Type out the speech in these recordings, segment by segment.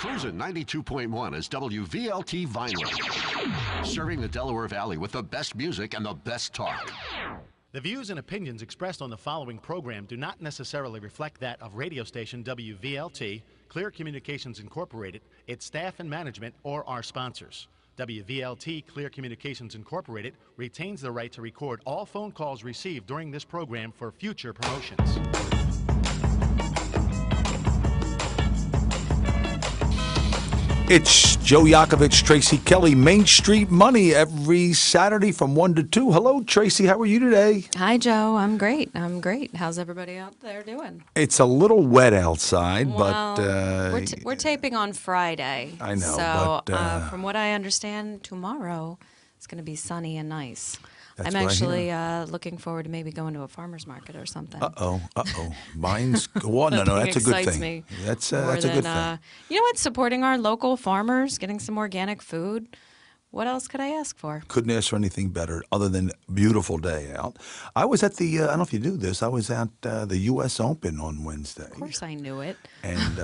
Cruisin' 92.1 is WVLT Vineland, serving the Delaware Valley with the best music and the best talk. The views and opinions expressed on the following program do not necessarily reflect that of radio station WVLT, Clear Communications Incorporated, its staff and management, or our sponsors. WVLT Clear Communications Incorporated retains the right to record all phone calls received during this program for future promotions. It's Joe Yakovich, Tracy Kelly, Main Street Money every Saturday from 1 to 2. Hello, Tracy. How are you today? Hi, Joe. I'm great. How's everybody out there doing? It's a little wet outside, Well, but... we're taping on Friday. I know, So, but... from what I understand, tomorrow it's going to be sunny and nice. That's I'm what I actually looking forward to maybe going to a farmer's market or something. Mine's... Well, no, that's a good excites thing. Me That's more a good than, thing. You know what? Supporting our local farmers, getting some organic food. What else could I ask for? Couldn't ask for anything better other than beautiful day out. I was at the, I don't know if you knew this, I was at the U.S. Open on Wednesday. Of course I knew it. And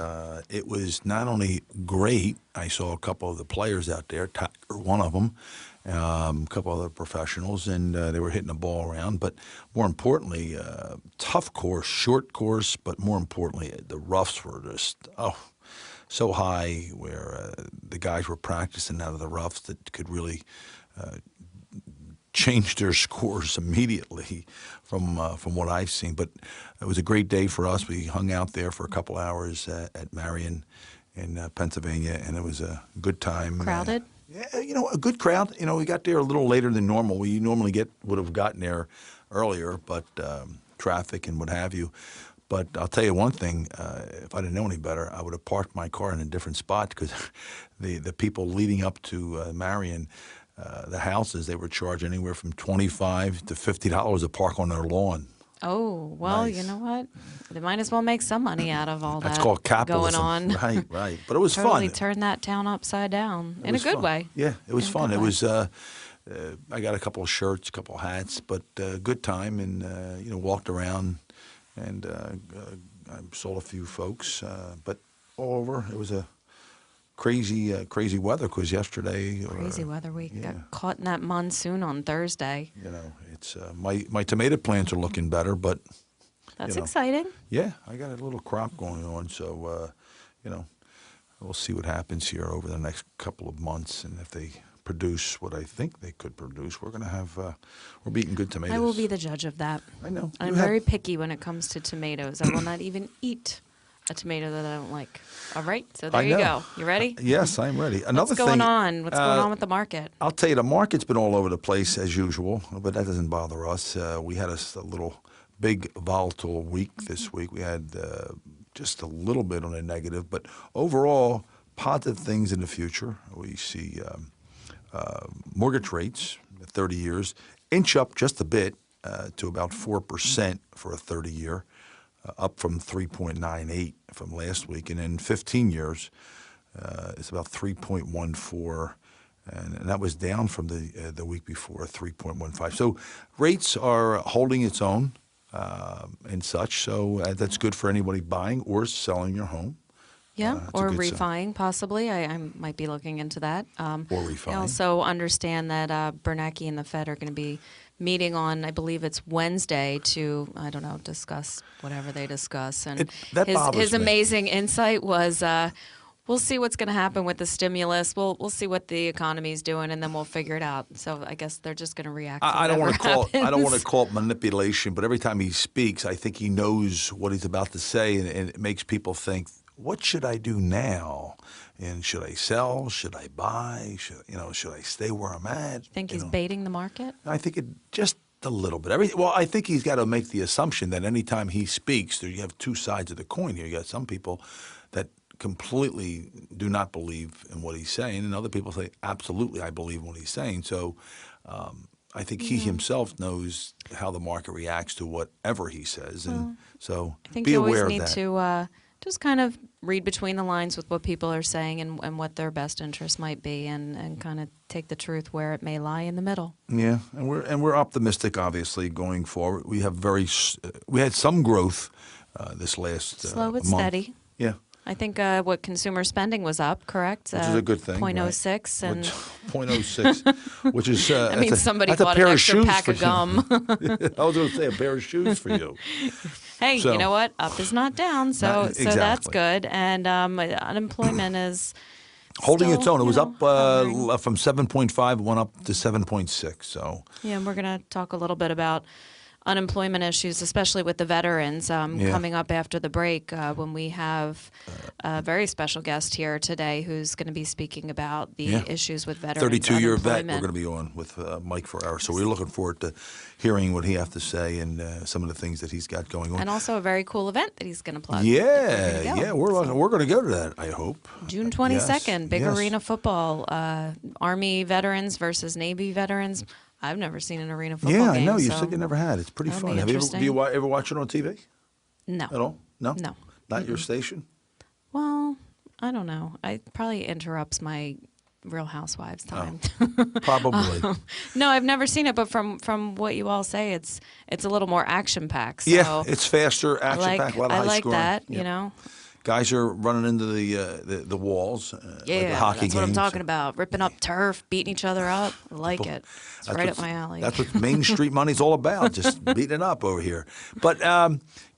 it was not only great, I saw a couple of the players out there, Tiger, one of them, a couple other professionals, and they were hitting the ball around. But more importantly, tough course, short course, but more importantly, the roughs were just, so high where the guys were practicing out of the roughs that could really change their scores immediately from what I've seen. But it was a great day for us. We hung out there for a couple hours at Marion in Pennsylvania, and it was a good time. Crowded? Yeah, a good crowd. We got there a little later than normal. We normally would have gotten there earlier, but traffic and what have you. But I'll tell you one thing, if I didn't know any better, I would have parked my car in a different spot because the people leading up to Marion, the houses, they were charged anywhere from $25 to $50 to park on their lawn. Oh, well, Nice. You know what? They might as well make some money out of all That's that called capitalism. going on. Right. But it was Totally fun. turn that town upside down It in a was good fun. way. Yeah, it was In a fun. good It way. was. I got a couple of shirts, a couple of hats, but good time, and walked around, and I saw a few folks, but all over it was a crazy weather because yesterday. Crazy weather. We got caught in that monsoon on Thursday. It's my tomato plants are looking better, but That's exciting. yeah, I got a little crop going on, so we'll see what happens here over the next couple of months, and if they produce what I think they could produce, we're going to have we're eating good tomatoes. I will be the judge of that. I know. I'm very picky when it comes to tomatoes. I will not even eat a tomato that I don't like. All right, so there you go. You ready? Yes, I'm ready. Another What's going thing, on? What's going on with the market? I'll tell you, the market's been all over the place as usual, but that doesn't bother us. We had a little big volatile week this week. We had just a little bit on a negative, but overall, positive things in the future. We see mortgage rates, 30 years, inch up just a bit to about 4% for a 30-year, up from 3.98 from last week. And in 15 years, it's about 3.14, and that was down from the week before, 3.15. So rates are holding its own and such, so that's good for anybody buying or selling your home. Yeah, that's a or good sign. refining possibly. I might be looking into that. Or I refining. also understand that Bernanke and the Fed are going to be meeting on, I believe it's Wednesday, to, I don't know, discuss whatever they discuss. And That bothers his me. amazing insight was, we'll see what's going to happen with the stimulus. We'll see what the economy's doing, and then we'll figure it out. So I guess they're just going to react. I to don't want to call it. I don't want to happens. call it manipulation, but every time he speaks, I think he knows what he's about to say, and it makes people think, "What should I do now? And should I sell? Should I buy? Should I stay where I'm at?" Think he's baiting the market? I think it just a little bit. I think he's got to make the assumption that anytime he speaks, you have two sides of the coin here. You got some people that completely do not believe in what he's saying, and other people say, absolutely, I believe in what he's saying. So I think he himself knows how the market reacts to whatever he says, and so I think be you aware always of need that. to just kind of read between the lines with what people are saying and what their best interest might be, and kind of take the truth where it may lie in the middle. Yeah, and we're optimistic, obviously, going forward. We had some growth this last Slow but month. steady. Yeah. I think what consumer spending was up, correct? Which is a good thing. 0.06 right? and 0.06, which is I mean somebody that's a bought pair an of extra shoes pack for of gum. you. I was going to say a pair of shoes for you. Hey, So- you know what? Up is not down, so Not- so that's exactly. good. And unemployment is Holding still, its own. It was up hovering. from 7.5, went up to 7.6. So Yeah, and we're going to talk a little bit about unemployment issues, especially with the veterans, coming up after the break when we have a very special guest here today who's going to be speaking about the Yeah. issues with veterans 32-year vet. We're unemployment. going to be on with Mike Ferrara. So we're looking forward to hearing what he has to say and some of the things that he's got going on. And also a very cool event that he's going to plug. Yeah, we're going to go to that, I hope. June 22nd, big yes. arena football. Army veterans versus Navy veterans. I've never seen an arena football Yeah, game. I know. You so said you never had. It's pretty that'll fun. be Have you ever, interesting. do you ever watch it on TV No. at all? No? No. Not your station? Well, I don't know. It probably interrupts my Real Housewives time. Probably. No, I've never seen it, but from what you all say, it's a little more action packed. So Yeah, it's faster, I action-packed, a lot of I high like scoring. that. Yeah. You know. Guys are running into the walls, Yeah, like the hockey that's what I'm games. talking about. Ripping up turf, beating each other up. I like it. It's That's right up what's- my alley. That's what Main Street money's all about, just beating it up over here. But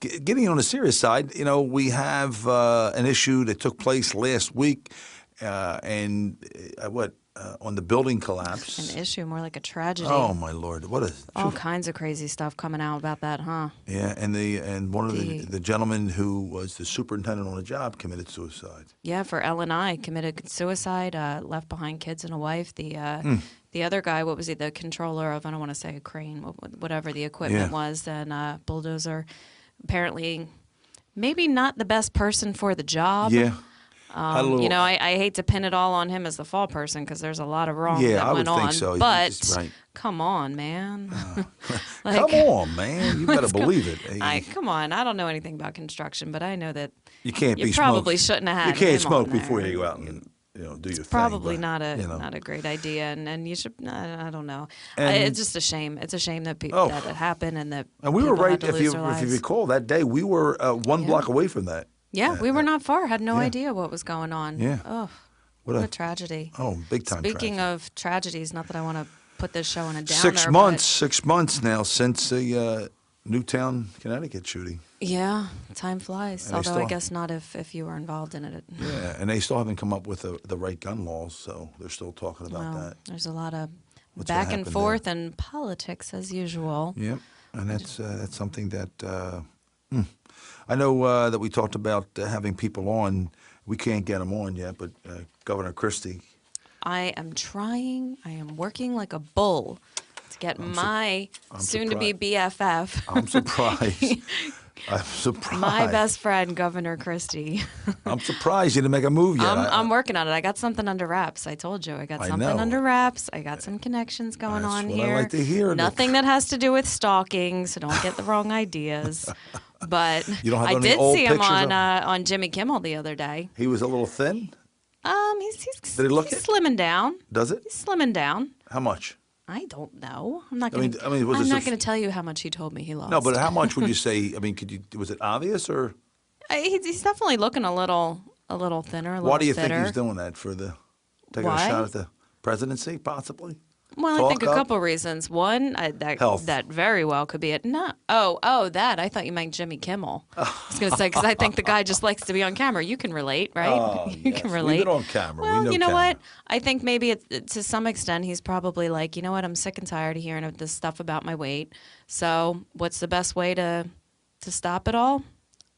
getting on the serious side, you know, we have an issue that took place last week, on the building collapse. An issue, more like a tragedy. Oh my Lord! What a All kinds of crazy stuff coming out about that, huh? yeah, and one of The- the gentlemen who was the superintendent on the job committed suicide. Yeah, for L&I, committed suicide, left behind kids and a wife. The other guy, what was he, the controller of, I don't want to say a crane, whatever the equipment Yeah. was, and bulldozer, apparently maybe not the best person for the job. Yeah, Had a little- You know, I hate to pin it all on him as the fall person because there's a lot of wrong Yeah, that I went would think on. so. You But just- right. come on, man. come on, man, you better let's go- believe it. Come on. I don't know anything about construction, but I know that You can't you be probably smoked. shouldn't have had You can't him smoke on before there. you go out and do your thing. probably but, not a you know. not a great idea, and you should. I don't know. And- It's just a shame. It's a shame that Oh. that it happened and that And we were people had right. to If lose you their if you lives. recall, that day we were one block away from that. Yeah, we were not far. Had no yeah. idea what was going on. Yeah. Oh, What what a- a tragedy. Oh, big time. Speaking tragedy. of tragedies, not that I want to put this show in a downer. 6 but- months. 6 months now since the Newtown, Connecticut shooting. Yeah, time flies. And they Although I still- guess not if you were involved in it. Yeah, and they still haven't come up with the right gun laws, so they're still talking about Well, that. there's a lot of What's gonna back and happen forth and politics as usual. Yep, and that's something that I know that we talked about having people on. We can't get them on yet, but Governor Christie. I am trying. I am working like a bull to get my soon-to-be BFF, I'm surprised. I'm surprised. my best friend, Governor Christie. I'm surprised you didn't make a move yet. I'm working on it. I got something under wraps. I told you. I got I something know. under wraps. I got some connections going That's on what I here. like to hear. Nothing that has to do with stalking, so don't get the wrong ideas. But You don't have I any did old see him pictures on Jimmy Kimmel the other day. He was a little thin. He's Did he look he's it? slimming down. Does it? He's slimming down. How much? I don't know. I'm not I going. mean- I mean, was I'm this not a- going to tell you how much he told me he lost. No, but how much would you say? I mean, was it obvious or? He's definitely looking a little thinner. Why do you fitter. think he's doing that taking Why? a shot at the presidency, possibly? Well, I Talk think a up? couple reasons. One, Health. that very well could be it. No, that. I thought you meant Jimmy Kimmel. I was going to say because I think the guy just likes to be on camera. You can relate, right? Oh, you yes. can We've relate. been on camera. We Well, know you know camera. what? I think maybe to some extent he's probably like, you know what? I'm sick and tired of hearing of this stuff about my weight. So what's the best way to stop it all?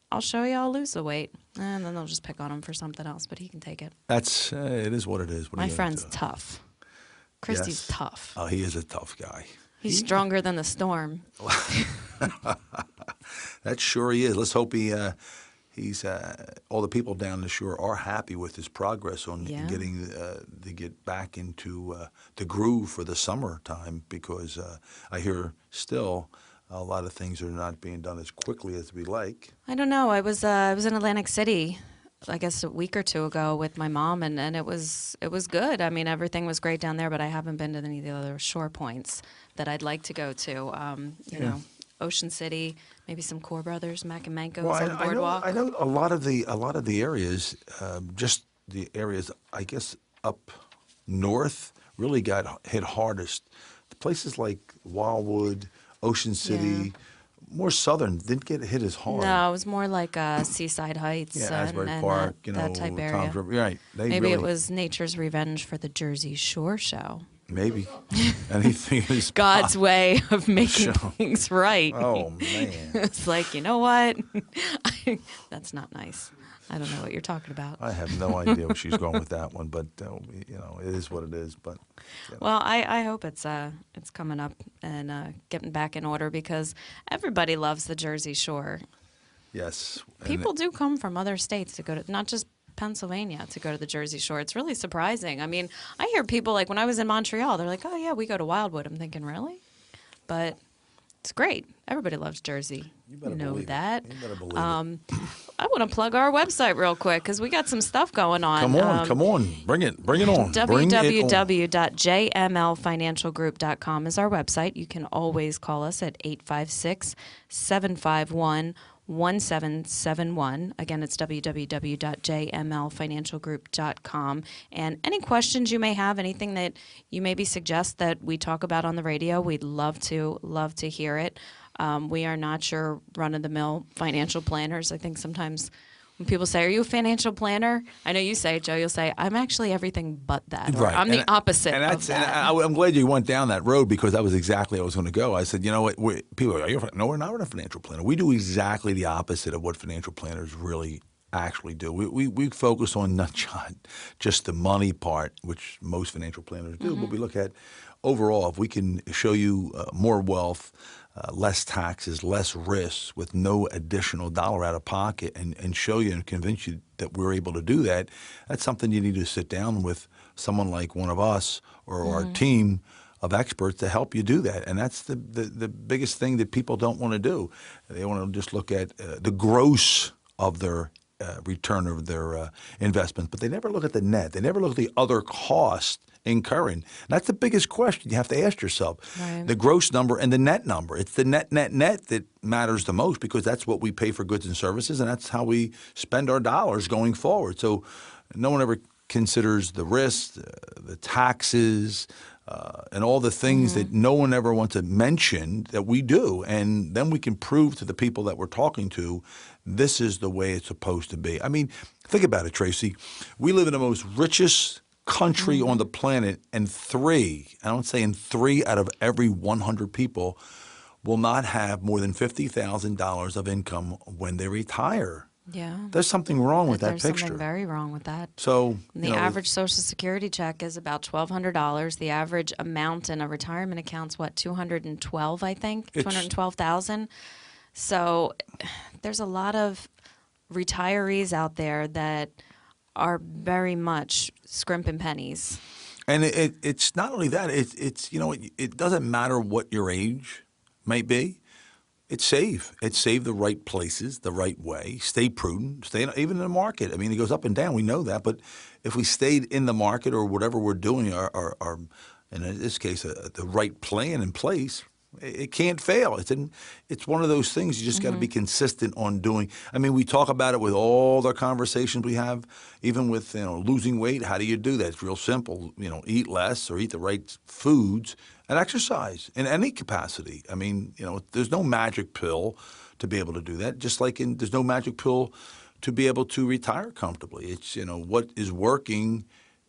I'll show you. I'll lose the weight, and then they'll just pick on him for something else. But he can take it. That's it is what it is. What are My you gonna friend's do? tough. Christy's Yes. tough. Oh, he is a tough guy. He's stronger than the storm. That sure he is. Let's hope he's all the people down the shore are happy with his progress on Yeah. getting to get back into the groove for the summertime because I hear still a lot of things are not being done as quickly as we like. I don't know. I was in Atlantic City, I guess a week or two ago with my mom, and it was good. I mean, everything was great down there, but I haven't been to any of the other shore points that I'd like to go to. You know, Ocean City, maybe some Core Brothers, Mac and Manco's Well, on the boardwalk. I know a lot of the areas, just the areas I guess up north, really got hit hardest. The places like Wildwood, Ocean City, more southern, didn't get hit as hard. No, it was more like Seaside Heights Yeah, Asbury and Park, that type area. Tom's River. Right. They Maybe it really- was nature's revenge for the Jersey Shore show. Maybe. Anything is God's way of making Show. things right. Oh man. It's like, you know what? That's not nice. I don't know what you're talking about. I have no idea where she's going with that one, but it is what it is. But Well, I hope it's coming up and getting back in order because everybody loves the Jersey Shore. yes, and People do come from other states to go to, not just Pennsylvania, to go to the Jersey Shore. It's really surprising. I mean, I hear people like when I was in Montreal, they're like, "Oh yeah, we go to Wildwood." I'm thinking, really? But it's great. Everybody loves Jersey. You better know believe it. that. You better believe I want to plug our website real quick because we got some stuff going on. Come on, bring it on. Bring it on. www.jmlfinancialgroup.com is our website. You can always call us at 856-751-1771. Again, it's www.jmlfinancialgroup.com. And any questions you may have, anything that you maybe suggest that we talk about on the radio, we'd love to hear it. We are not your run-of-the-mill financial planners. I think sometimes when people say, "Are you a financial planner?" I know you say, Joe, you'll say, "I'm actually everything but that." Or, Right. I'm the opposite of that. I'm glad you went down that road because that was exactly where I was going to go. I said, you know what? People are, no, we're not a financial planner. We do exactly the opposite of what financial planners really actually do. We focus on not just the money part, which most financial planners do, but we look at overall, if we can show you more wealth, less taxes, less risks with no additional dollar out of pocket and show you and convince you that we're able to do that, that's something you need to sit down with someone like one of us or our team of experts to help you do that. And that's the biggest thing that people don't want to do. They want to just look at the gross of their return of their investment, but they never look at the net. They never look at the other cost incurring. That's the biggest question you have to ask yourself. Right. The gross number and the net number. It's the net that matters the most because that's what we pay for goods and services, and that's how we spend our dollars going forward. So no one ever considers the risk, the taxes, and all the things that no one ever wants to mention that we do. And then we can prove to the people that we're talking to this is the way it's supposed to be. I mean, think about it, Tracy. We live in the most richest country on the planet, and three out of every 100 people will not have more than $50,000 of income when they retire. Yeah. There's something wrong with that There's picture. something very wrong with that. So The average Social Security check is about $1,200. The average amount in a retirement account's what, $212, I think, $212,000. So there's a lot of retirees out there that are very much scrimping pennies. And it's not only that. It's it doesn't matter what your age might be. It's save. It's save the right places, the right way. Stay prudent. Stay even in the market. I mean, it goes up and down. We know that. But if we stayed in the market or whatever we're doing, our in this case, the right plan in place, it can't fail. It's one of those things you just got to be consistent on doing. I mean, we talk about it with all the conversations we have, even with losing weight. How do you do that? It's real simple. Eat less or eat the right foods and exercise in any capacity. I mean, there's no magic pill to be able to do that. Just like there's no magic pill to be able to retire comfortably. It's what is working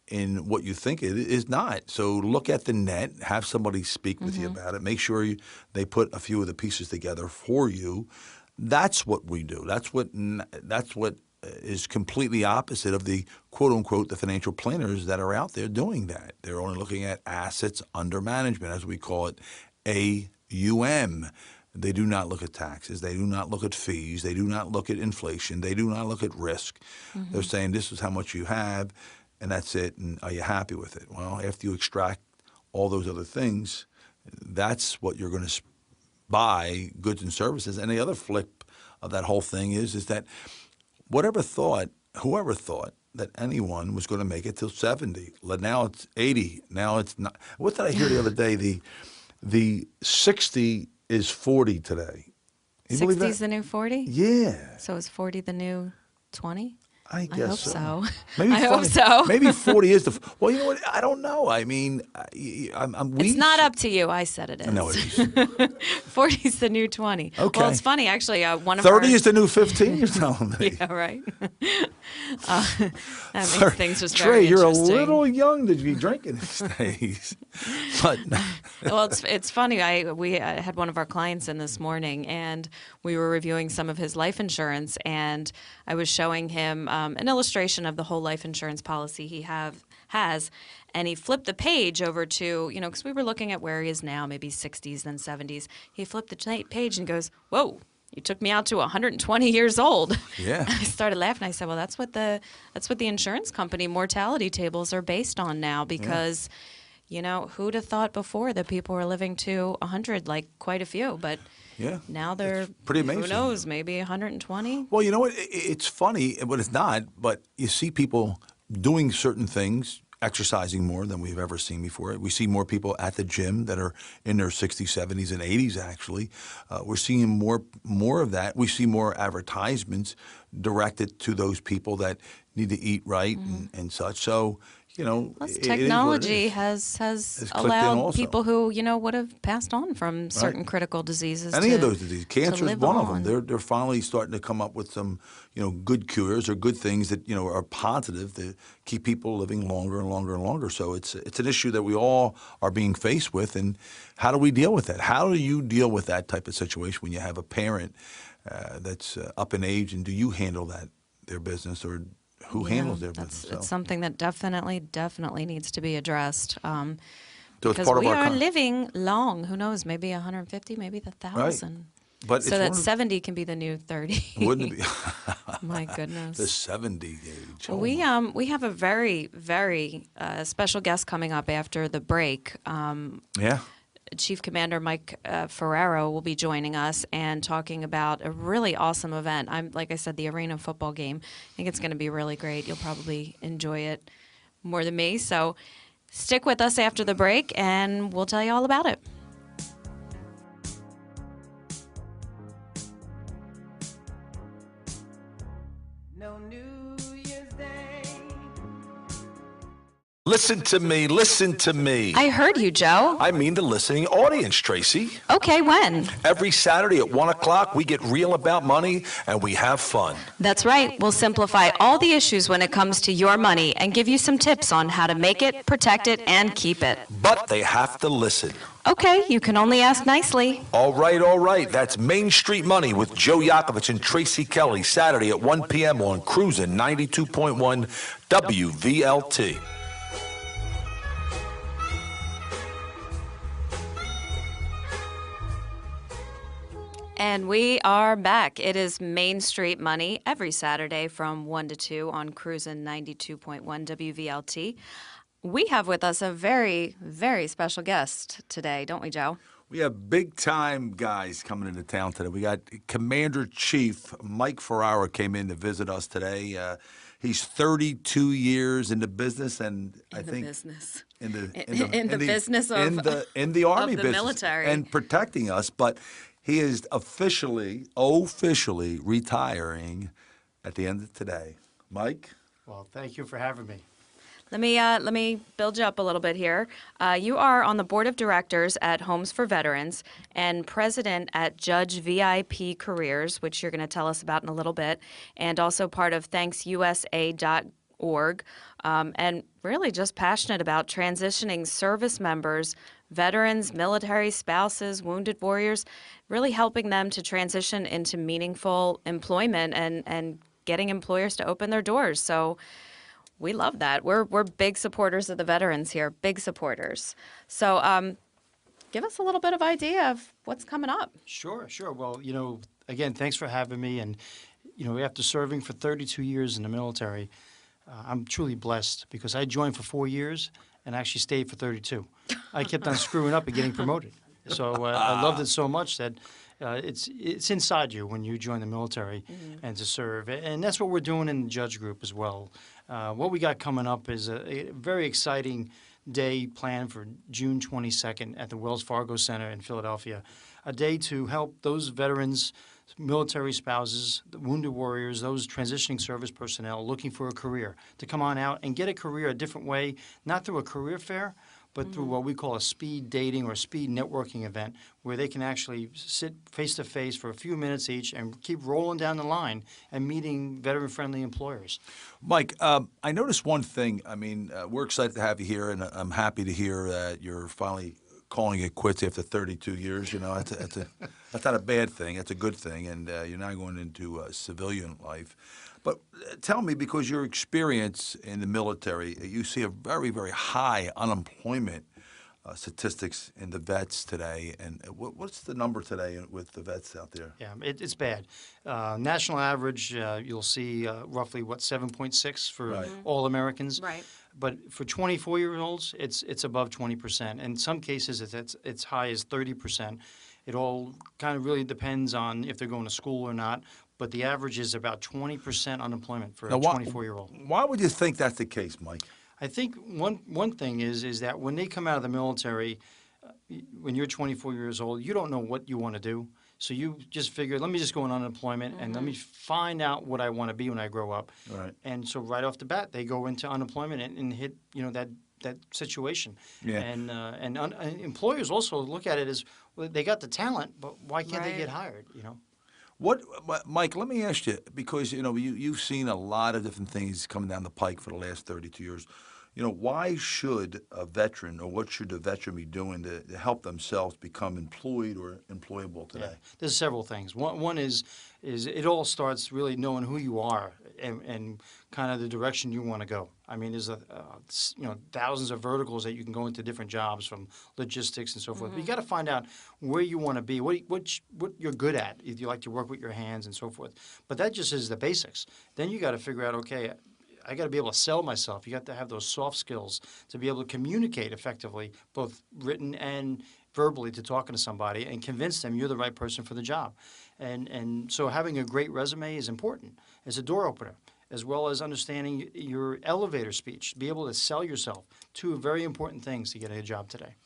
in what you think it is not. So look at the net, have somebody speak with you about it, make sure they put a few of the pieces together for you. That's what we do. That's what is completely opposite of the quote unquote the financial planners that are out there doing that. They're only looking at assets under management, as we call it, AUM. They do not look at taxes. They do not look at fees. They do not look at inflation. They do not look at risk. They're saying this is how much you have, and that's it, and are you happy with it? Well, after you extract all those other things, that's what you're going to buy, goods and services. And the other flip of that whole thing is that whoever thought that anyone was going to make it till 70, now it's 80, now it's not. What did I hear the other day? The 60 is 40 today. You believe 60's that? the new 40? Yeah. So is 40 the new 20? I guess hope so. Maybe I hope so. Maybe 40 is the. Well, you know what? I don't know. I mean, It's not up to you. I said it is. No, it is. 40 is the new 20. Okay. Well, it's funny, actually. One of 30 our... is the new 15. You're telling me. Yeah, right. That makes things just Trey, very you're a interesting. little young to be drinking these days. But Well, it's funny. We had one of our clients in this morning, and we were reviewing some of his life insurance, and I was showing him an illustration of the whole life insurance policy he has, and he flipped the page over to, because we were looking at where he is now, maybe 60s then 70s. He flipped the page and goes, "Whoa, you took me out to 120 years old." Yeah. And I started laughing. I said, "Well, that's what the insurance company mortality tables are based on now, because." Who'd have thought before that people were living to 100, like quite a few, but yeah, now they're it's pretty amazing. Who knows, maybe 120? Well, you know what? It's funny, but it's not. But you see people doing certain things, exercising more than we've ever seen before. We see more people at the gym that are in their 60s, 70s, and 80s, actually. We're seeing more of that. We see more advertisements directed to those people that need to eat right and such. So, Plus, technology has clicked in allowed also. people who, would have passed on from certain critical diseases Any to, of those diseases. Cancer is live one on. of them. They're finally starting to come up with some, good cures or good things that, are positive to keep people living longer and longer and longer. So it's an issue that we all are being faced with. And how do we deal with that? How do you deal with that type of situation when you have a parent that's up in age, and do you handle their business, or who handles their business? It's something that definitely needs to be addressed. So it's Because part of we our are living long. Who knows? Maybe 150, maybe 1,000. But so that 70 can be the new 30. Wouldn't it be? My goodness. The 70 age. Well, we have a very, very special guest coming up after the break. Yeah. Chief Commander Mike Ferrero will be joining us and talking about a really awesome event. Like I said, the Arena football game. I think it's going to be really great. You'll probably enjoy it more than me. So stick with us after the break, and we'll tell you all about it. No New Year's Day. Listen to me, listen to me. I heard you, Joe. I mean the listening audience, Tracy. Okay, when? Every Saturday at 1 o'clock, we get real about money and we have fun. That's right. We'll simplify all the issues when it comes to your money and give you some tips on how to make it, protect it, and keep it. But they have to listen. Okay, you can only ask nicely. All right. That's Main Street Money with Joe Yakovich and Tracy Kelly, Saturday at 1 p.m. on Cruisin' 92.1 WVLT. And we are back. It is Main Street Money every Saturday from 1 to 2 on Cruisin' 92.1 WVLT. We have with us a very, very special guest today, don't we, Joe? We have big-time guys coming into town today. We got Commander-Chief Mike Ferraro came in to visit us today. He's 32 years in the business, and I think business. in the business of in the Army the business military. and protecting us. But he is officially retiring at the end of today. Mike? Well, thank you for having me. Let me build you up a little bit here. You are on the board of directors at Homes for Veterans and president at Judge VIP Careers, which you're going to tell us about in a little bit, and also part of ThanksUSA.org, and really just passionate about transitioning service members, veterans, military spouses, wounded warriors, really helping them to transition into meaningful employment and getting employers to open their doors. So we love that. We're big supporters of the veterans here, big supporters. So give us a little bit of idea of what's coming up. Sure. Well, again, thanks for having me. And, after serving for 32 years in the military, I'm truly blessed because I joined for 4 years and actually stayed for 32. I kept on screwing up and getting promoted. So I loved it so much that it's inside you when you join the military and to serve. And that's what we're doing in the Judge Group as well. What we got coming up is a very exciting day planned for June 22nd at the Wells Fargo Center in Philadelphia. a day to help those veterans, military spouses, the wounded warriors, those transitioning service personnel looking for a career to come on out and get a career a different way, not through a career fair, but through what we call a speed dating or speed networking event where they can actually sit face-to-face for a few minutes each and keep rolling down the line and meeting veteran-friendly employers. Mike, I noticed one thing. I mean, we're excited to have you here, and I'm happy to hear that you're finally calling it quits after 32 years. You know, that's not a bad thing. That's a good thing, and you're now going into civilian life. But tell me, because your experience in the military, you see a very, very high unemployment statistics in the vets today. And what's the number today with the vets out there? Yeah, it's bad. National average, you'll see roughly, 7.6 for all Americans. Right. But for 24-year-olds, it's above 20%. In some cases, it's high as 30%. It all kind of really depends on if they're going to school or not. But the average is about 20% unemployment for a 24-year-old. Why would you think that's the case, Mike? I think one thing is that when they come out of the military, when you're 24 years old, you don't know what you want to do. So you just figure, let me just go on unemployment and let me find out what I want to be when I grow up. Right. And so right off the bat, they go into unemployment and hit that situation. Yeah. And employers also look at it as, well, they got the talent, but why can't they get hired? What, Mike, let me ask you, because, you've seen a lot of different things coming down the pike for the last 32 years. Why should a veteran, or what should a veteran be doing to help themselves become employed or employable today? Yeah. There's several things. One is it all starts really knowing who you are and kind of the direction you want to go. I mean, there's thousands of verticals that you can go into different jobs, from logistics and so forth. But you got to find out where you want to be, what you're good at. If you like to work with your hands and so forth. But that just is the basics. Then you got to figure out, okay, I got to be able to sell myself. You got to have those soft skills to be able to communicate effectively, both written and verbally, to talking to somebody and convince them you're the right person for the job. And so having a great resume is important as a door opener, as well as understanding your elevator speech, be able to sell yourself. Two very important things to get a job today.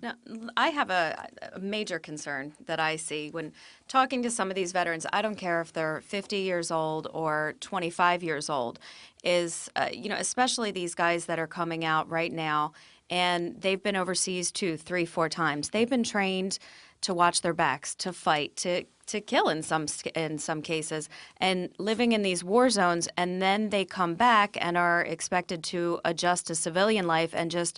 Now, I have a major concern that I see when talking to some of these veterans. I don't care if they're 50 years old or 25 years old, is, especially these guys that are coming out right now, and they've been overseas 2, 3, 4 times. They've been trained to watch their backs, to fight, to kill in some cases, and living in these war zones, and then they come back and are expected to adjust to civilian life and just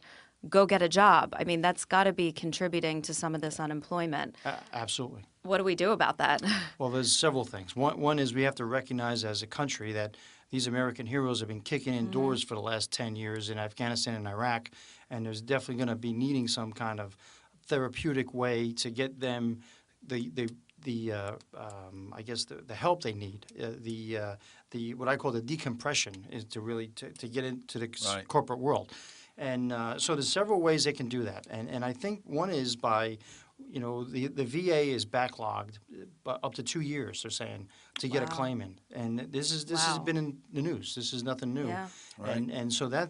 go get a job. I mean, that's got to be contributing to some of this unemployment. Absolutely. What do we do about that? Well, there's several things. One is we have to recognize as a country that these American heroes have been kicking in doors for the last 10 years in Afghanistan and Iraq, and there's definitely going to be needing some kind of therapeutic way to get them the help they need. The what I call the decompression is to really to get into the corporate world. And so there's several ways they can do that. And I think one is by, the VA is backlogged up to 2 years, they're saying, to get a claim in. And this has been in the news. This is nothing new. Yeah. Right. And so that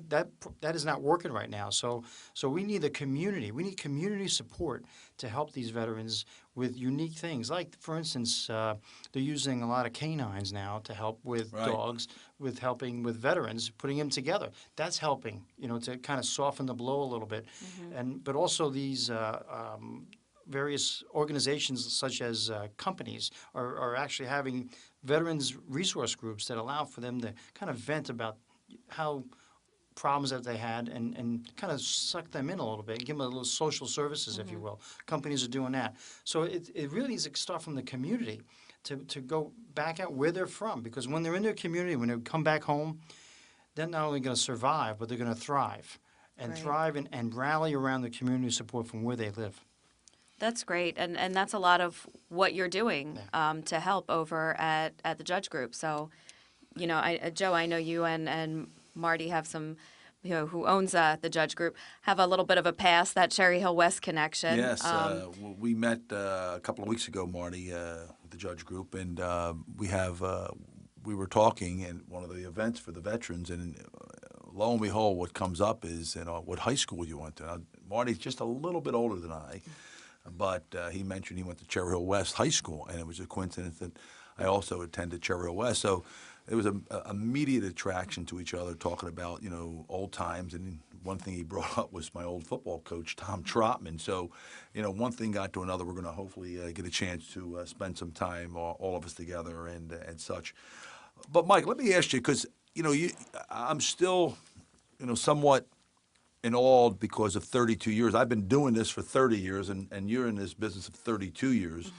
is not working right now. So we need the community. We need community support to help these veterans with unique things. Like, for instance, they're using a lot of canines now to help with dogs, with helping with veterans, putting them together. That's helping, to kind of soften the blow a little bit. But also these various organizations, such as companies, are actually having veterans resource groups that allow for them to kind of vent about how problems that they had and kind of suck them in a little bit, give them a little social services, if you will. Companies are doing that. So it really needs to start from the community to go back out where they're from, because when they're in their community, when they come back home, they're not only going to survive, but they're going to thrive and thrive and rally around the community support from where they live. That's great, and that's a lot of what you're doing to help over at the Judge Group. So, Joe, I know you and Marty have some, who owns the Judge Group, have a little bit of a past, that Cherry Hill West connection. Yes, we met a couple of weeks ago, Marty, with the Judge Group, and we were talking at one of the events for the veterans, and lo and behold, what comes up is, what high school you went to. Now, Marty's just a little bit older than I. but he mentioned he went to Cherry Hill West High School, and it was a coincidence that I also attended Cherry Hill West. So it was a immediate attraction to each other, talking about, you know, old times. And one thing he brought up was my old football coach, Tom Trotman. So, you know, one thing got to another. We're going to hopefully get a chance to spend some time, all of us together, and such. But Mike, let me ask you, because you know, I'm still, you know, somewhat in awe because of 32 years. I've been doing this for 30 years, and you're in this business of 32 years.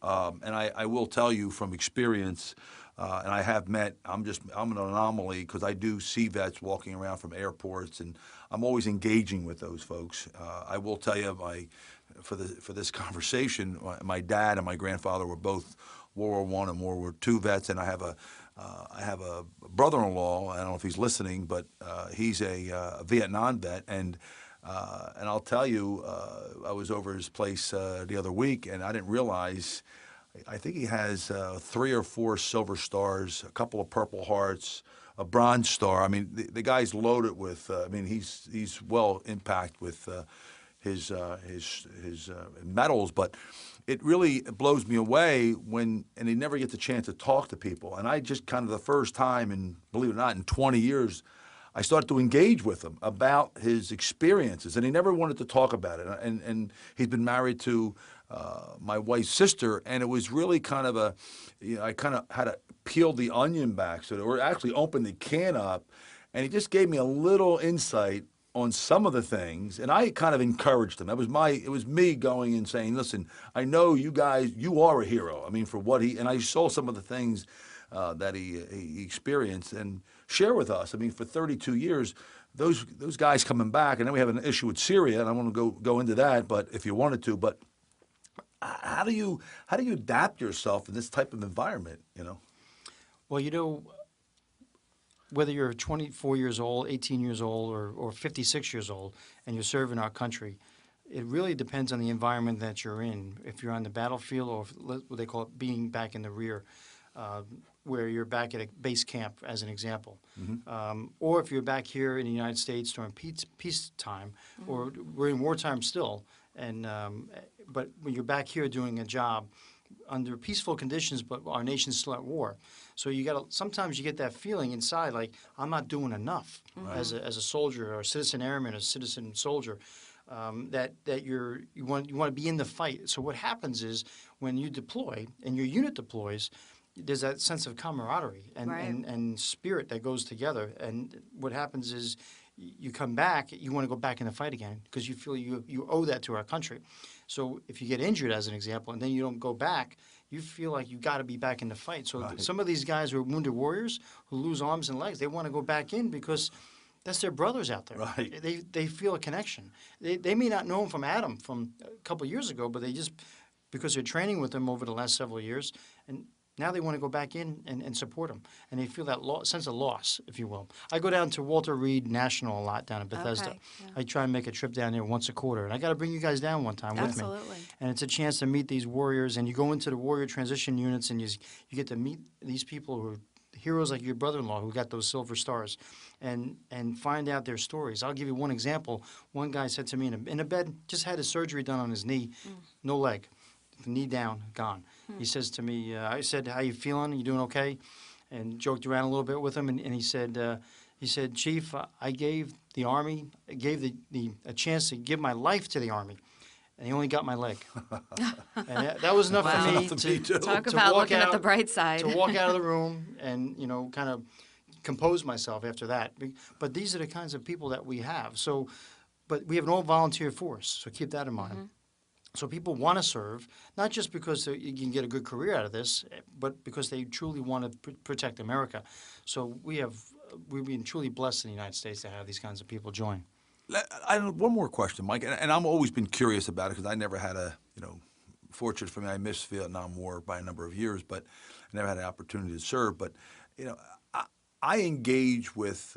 And I will tell you from experience, and I have met, I'm an anomaly because I do see vets walking around from airports, and I'm always engaging with those folks. I will tell you, for this conversation, my dad and my grandfather were both World War I and World War II vets, and I have a brother-in-law. I don't know if he's listening, but he's a Vietnam vet, and I'll tell you, I was over his place the other week, and I didn't realize. I think he has 3 or 4 silver stars, a couple of Purple Hearts, a Bronze Star. I mean, the guy's loaded with. I mean, he's well impacted with his medals, but it really blows me away and he never gets a chance to talk to people. And I just kind of the first time, and believe it or not, in 20 years, I started to engage with him about his experiences, and he never wanted to talk about it. And he's been married to my wife's sister, and it was really kind of I kind of had to peel the onion back, or actually open the can up, and he just gave me a little insight on some of the things, and I kind of encouraged him. It was me going and saying, listen, I know you guys, you are a hero. I mean, for what and I saw some of the things that he experienced and share with us. I mean, for 32 years, those guys coming back, and then we have an issue with Syria, and I want to go into that, but if you wanted to, but how do you adapt yourself in this type of environment, you know? Well, you know, whether you're 24 years old, 18 years old, or 56 years old, and you're serving our country, it really depends on the environment that you're in. If you're on the battlefield, or what they call it being back in the rear, where you're back at a base camp, as an example. Or if you're back here in the United States during peacetime, or we're in wartime still, and but when you're back here doing a job under peaceful conditions, but our nation's still at war. So sometimes you get that feeling inside, like I'm not doing enough as a soldier or a citizen airman, or a citizen soldier. That you want to be in the fight. So what happens is when you deploy and your unit deploys, there's that sense of camaraderie and spirit that goes together. And what happens is you come back, you want to go back in the fight again because you feel you owe that to our country. So if you get injured, as an example, and then you don't go back, you feel like you got to be back in the fight. So some of these guys who are wounded warriors who lose arms and legs, they want to go back in because that's their brothers out there. Right. They feel a connection. They may not know him from Adam from a couple of years ago, but they just, because they're training with him over the last several years, and now they want to go back in and support him. And they feel that sense of loss, if you will. I go down to Walter Reed National a lot down in Bethesda. Okay, yeah. I try and make a trip down there once a quarter. And I got to bring you guys down one time with me. Absolutely. And it's a chance to meet these warriors. And you go into the warrior transition units and you get to meet these people who are heroes like your brother-in-law who got those silver stars and find out their stories. I'll give you one example. One guy said to me in a bed, just had his surgery done on his knee, no leg, knee down, gone. He says to me, I said, how you feeling? You doing okay? And joked around a little bit with him, and he said, Chief, I gave the Army, a chance to give my life to the Army. And he only got my leg. And that was enough for me to Talk to about walk looking out, at the bright side. to walk out of the room and, kind of compose myself after that. But these are the kinds of people that we have. So, but we have an all-volunteer force, so keep that in mind. So people want to serve, not just because you can get a good career out of this, but because they truly want to protect America. So we've been truly blessed in the United States to have these kinds of people join. I have one more question, Mike, and I've always been curious about it because I never had fortunate for me, I missed Vietnam War by a number of years, but I never had an opportunity to serve. But, I engage with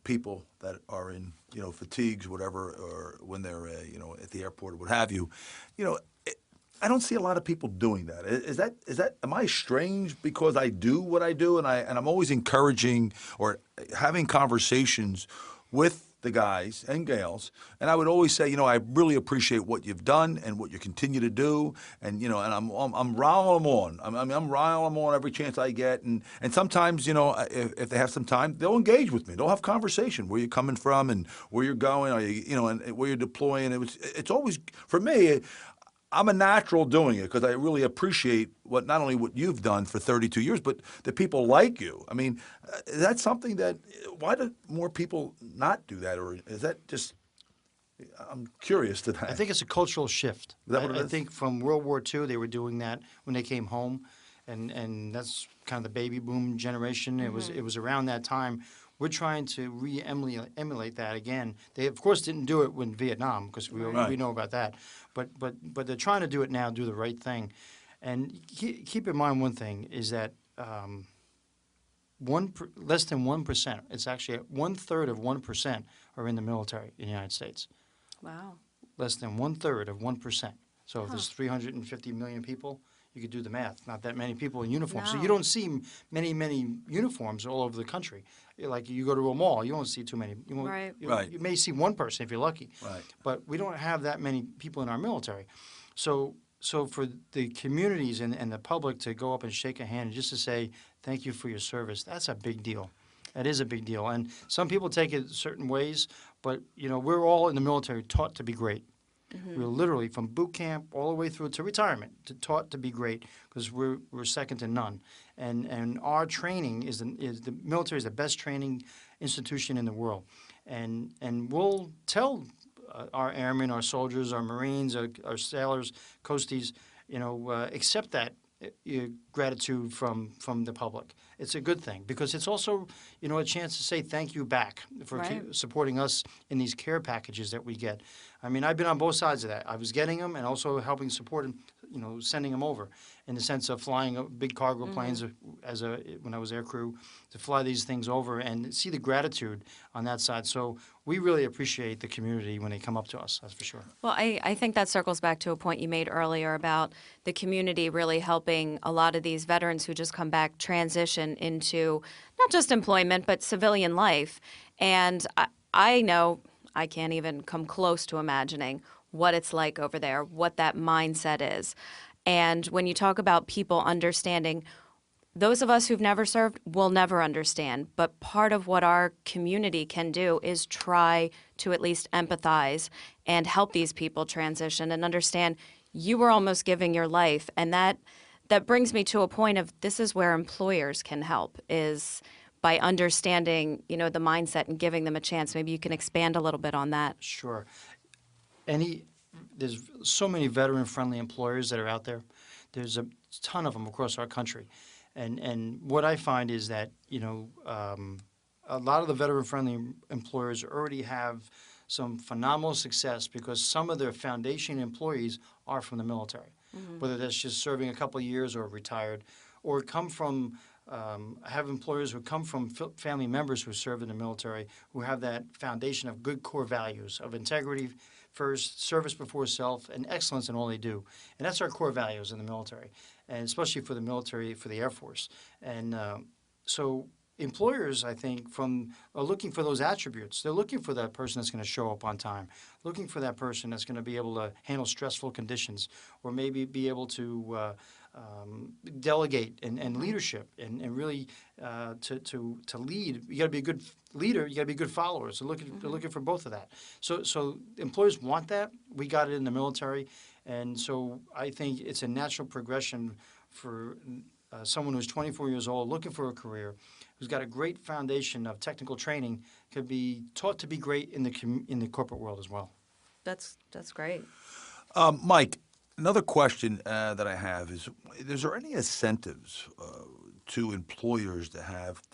people that are in, fatigues, whatever, or when they're, at the airport or what have you. I don't see a lot of people doing that. Is that? Am I strange because I do what I do, and I'm always encouraging or having conversations with the guys and gals, and I would always say, I really appreciate what you've done and what you continue to do, and and I'm riling them on. I'm riling them on every chance I get, and sometimes, if they have some time, they'll engage with me. They'll have conversation, where you're coming from and where you're going, or and where you're deploying. It's always, for me, I'm a natural doing it because I really appreciate not only what you've done for 32 years, but the people like you. I mean, that's something that, why do more people not do that? Or is that just, I'm curious to that. I think it's a cultural shift. Is that what it I is? think from World War II, they were doing that when they came home, and that's kind of the baby boom generation. It was around that time. We're trying to emulate that again. They, of course, didn't do it in Vietnam, because we know about that. But they're trying to do it now, do the right thing. And keep in mind one thing is that less than 1%, it's actually 1/3 of 1% are in the military in the United States. Wow. Less than 1/3 of 1%. So if there's 350 million people, you could do the math. Not that many people in uniform. So No. you don't see many uniforms all over the country. Like you go to a mall, you don't see too many. Right. You may see one person if you're lucky. Right. But we don't have that many people in our military. So for the communities and the public to go up and shake a hand and just to say thank you for your service, that's a big deal. That is a big deal. And some people take it certain ways, but we're all in the military taught to be great. We're literally from boot camp all the way through to retirement, taught to be great, because we're second to none. And our training is the military is the best training institution in the world. And we'll tell our airmen, our soldiers, our Marines, our sailors, coasties, accept that gratitude from the public. It's a good thing, because it's also, a chance to say thank you back for Right. supporting us in these care packages that we get. I mean, I've been on both sides of that. I was getting them and also helping support them, sending them over, in the sense of flying big cargo planes when I was air crew, to fly these things over and see the gratitude on that side. So we really appreciate the community when they come up to us, that's for sure. Well, I think that circles back to a point you made earlier about the community really helping a lot of these veterans who just come back transition into not just employment, but civilian life. And I know I can't even come close to imagining what it's like over there, what that mindset is. And when you talk about people understanding, those of us who've never served will never understand. But part of what our community can do is try to at least empathize and help these people transition and understand you were almost giving your life. And that brings me to a point of, this is where employers can help, is by understanding, the mindset and giving them a chance. Maybe you can expand a little bit on that. Sure. There's so many veteran-friendly employers that are out there. There's a ton of them across our country. And what I find is that, a lot of the veteran-friendly employers already have some phenomenal success, because some of their foundation employees are from the military, whether that's just serving a couple of years or retired, or come from have employers who come from family members who served in the military, who have that foundation of good core values of integrity first, service before self, and excellence in all they do. And that's our core values in the military, and especially for the military, for the Air Force. And so employers, I think, are looking for those attributes. They're looking for that person that's going to show up on time, looking for that person that's going to be able to handle stressful conditions, or maybe be able to delegate and leadership, and really to lead. You got to be a good leader. You got to be a good follower. So they're looking for both of that. So employers want that. We got it in the military, and so I think it's a natural progression for someone who's 24 years old looking for a career, who's got a great foundation of technical training, could be taught to be great in the corporate world as well. That's great. Mike, another question that I have is there any incentives to employers to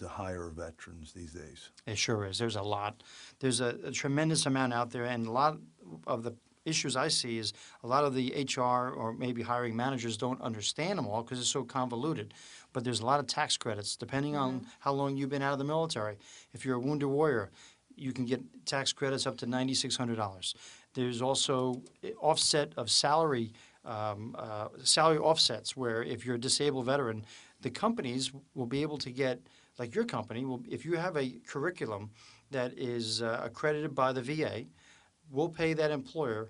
hire veterans these days? It sure is. There's a lot. There's a tremendous amount out there, and a lot of the issues I see is a lot of the HR or maybe hiring managers don't understand them all because it's so convoluted. But there's a lot of tax credits depending on how long you've been out of the military. If you're a wounded warrior, you can get tax credits up to $9,600. There's also offset of salary offsets, where if you're a disabled veteran, the companies will be able to get, like your company, if you have a curriculum that is accredited by the VA will pay that employer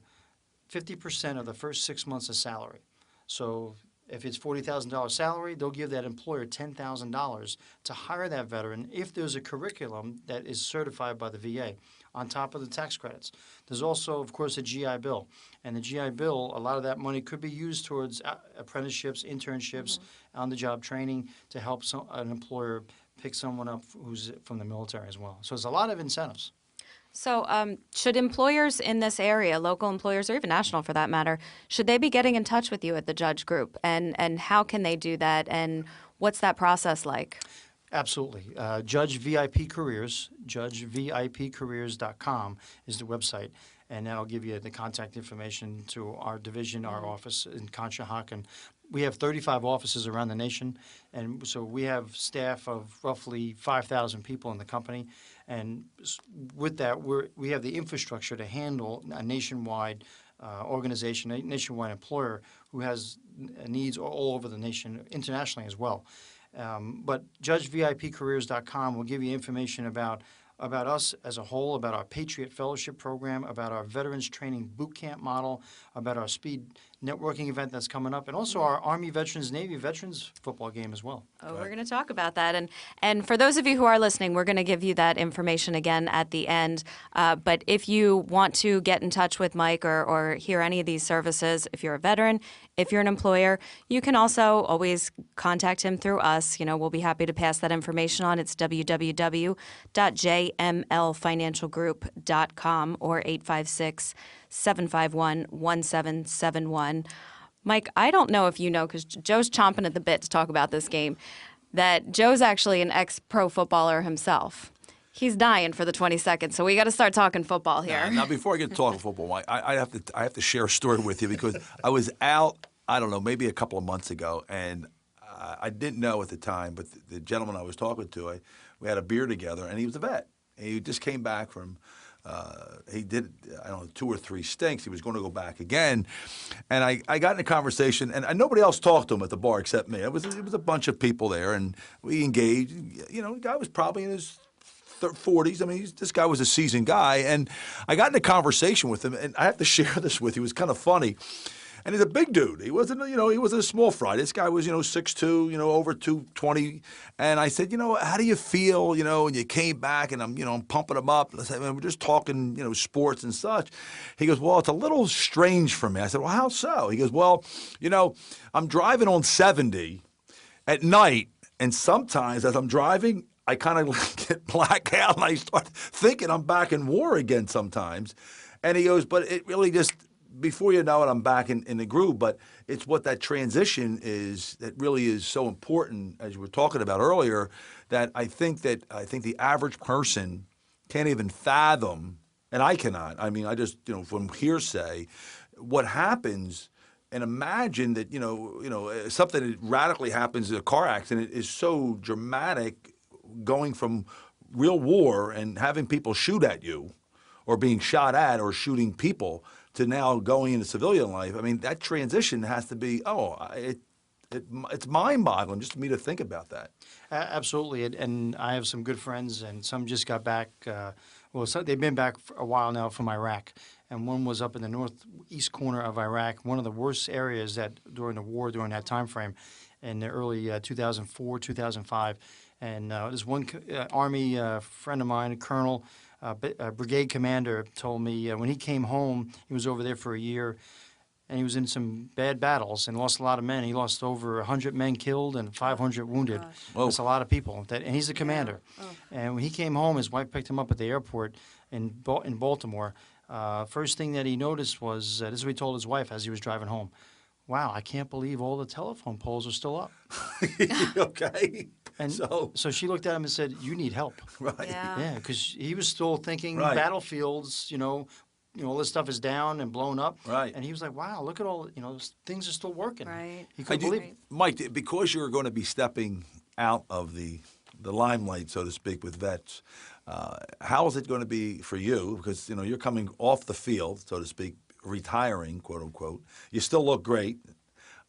50% of the first 6 months of salary. So if it's $40,000 salary, they'll give that employer $10,000 to hire that veteran if there's a curriculum that is certified by the VA on top of the tax credits. There's also, of course, a GI Bill. And the GI Bill, a lot of that money could be used towards apprenticeships, internships, on-the-job training to help an employer pick someone up who's from the military as well. So there's a lot of incentives. So should employers in this area, local employers or even national for that matter, should they be getting in touch with you at the Judge Group? And how can they do that? And what's that process like? Absolutely. Judge VIP Careers, judgevipcareers.com is the website. And that'll give you the contact information to our division, our office in Conshohocken. We have 35 offices around the nation, and so we have staff of roughly 5,000 people in the company. And with that, we have the infrastructure to handle a nationwide organization, a nationwide employer who has needs all over the nation, internationally as well. But judgevipcareers.com will give you information about us as a whole, about our Patriot Fellowship Program, about our Veterans Training Boot Camp model, about our speed networking event that's coming up, and also our Army Veterans, Navy Veterans football game as well. Oh, we're going to talk about that. And for those of you who are listening, we're going to give you that information again at the end. But if you want to get in touch with Mike or hear any of these services, if you're a veteran, if you're an employer, you can also always contact him through us. We'll be happy to pass that information on. It's www.jmlfinancialgroup.com or 856-751-1771. Mike, I don't know if you know, because Joe's chomping at the bit to talk about this game, that Joe's actually an ex-pro footballer himself. He's dying for the 20 seconds, so we got to start talking football here. Now, before I get to talking football, Mike, I have to share a story with you because I was out, I don't know, maybe a couple of months ago, and I didn't know at the time, but the gentleman I was talking to, we had a beer together, and he was a vet. He just came back from, he did, I don't know, 2 or 3 stinks. He was going to go back again. And I got in a conversation, and nobody else talked to him at the bar except me. It was a bunch of people there, and we engaged. The guy was probably in his 40s. I mean, this guy was a seasoned guy. And I got in a conversation with him, and I have to share this with you. It was kind of funny. And he's a big dude. He wasn't, he wasn't a small fry. This guy was, 6'2", over 220. And I said, how do you feel, and you came back and I'm pumping him up. I said, we're just talking, sports and such. He goes, well, it's a little strange for me. I said, well, how so? He goes, well, I'm driving on 70 at night, and sometimes as I'm driving, I kind of get blacked out and I start thinking I'm back in war again sometimes. And he goes, but it really just, before you know it, I'm back in the groove. But it's what that transition is that really is so important, as you were talking about earlier, that I think the average person can't even fathom, and I cannot. I mean, I just, from hearsay, what happens. And imagine that, something that radically happens in a car accident is so dramatic, going from real war and having people shoot at you or being shot at or shooting people to now going into civilian life. I mean, that transition has to be, it's mind-boggling just for me to think about that. Absolutely. And I have some good friends, and some just got back. They've been back for a while now from Iraq. And one was up in the northeast corner of Iraq, one of the worst areas that during the war, during that time frame, in the early 2004, 2005. And there's one Army friend of mine, a colonel, a brigade commander, told me when he came home, he was over there for a year, and he was in some bad battles and lost a lot of men. He lost over 100 men killed and 500 wounded. That's a lot of people. And he's a commander. Yeah. Oh. And when he came home, his wife picked him up at the airport in Baltimore. First thing that he noticed was, this is what he told his wife as he was driving home, wow, I can't believe all the telephone poles are still up. Okay. And so she looked at him and said, you need help. Right. Yeah, because he was still thinking battlefields, all this stuff is down and blown up. Right. And he was like, wow, look at all, things are still working. Right. He couldn't believe it. Mike, because you're going to be stepping out of the limelight, so to speak, with vets, how is it going to be for you? Because, you're coming off the field, so to speak, retiring, quote unquote. You still look great.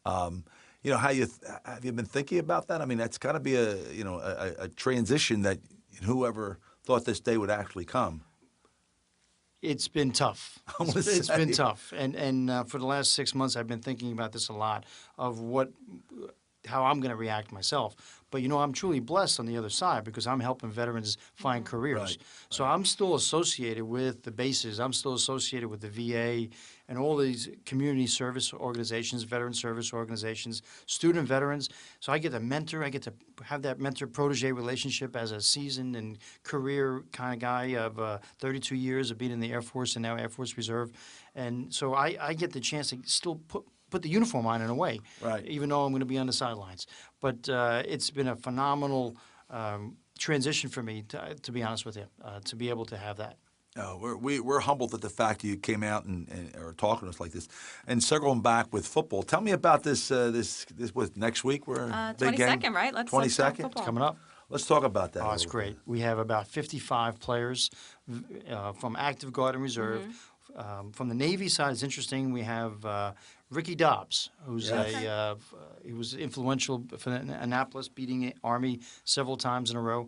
Have you been thinking about that? I mean, that's got to be a transition that whoever thought this day would actually come. It's been tough. I wanna It's say. been tough, and for the last 6 months, I've been thinking about this a lot of how I'm going to react myself. But I'm truly blessed on the other side because I'm helping veterans find careers. Right, So I'm still associated with the bases. I'm still associated with the VA and all these community service organizations, veteran service organizations, student veterans. So I get to mentor. I get to have that mentor-protege relationship as a seasoned and career kind of guy of 32 years of being in the Air Force and now Air Force Reserve. And so I get the chance to still put the uniform on in a way, Right. even though I'm going to be on the sidelines. But it's been a phenomenal transition for me, to be honest with you, to be able to have that. We're humbled at the fact that you came out and are talking to us like this. And circling back with football, tell me about this was next week. We're big game. 22nd, right? Let's 22nd? talk football. Coming up. Let's talk about that. Oh, a it's little great. bit. We have about 55 players from active guard and reserve. From the Navy side, it's interesting. We have Ricky Dobbs, who's he was influential for Annapolis, beating Army several times in a row.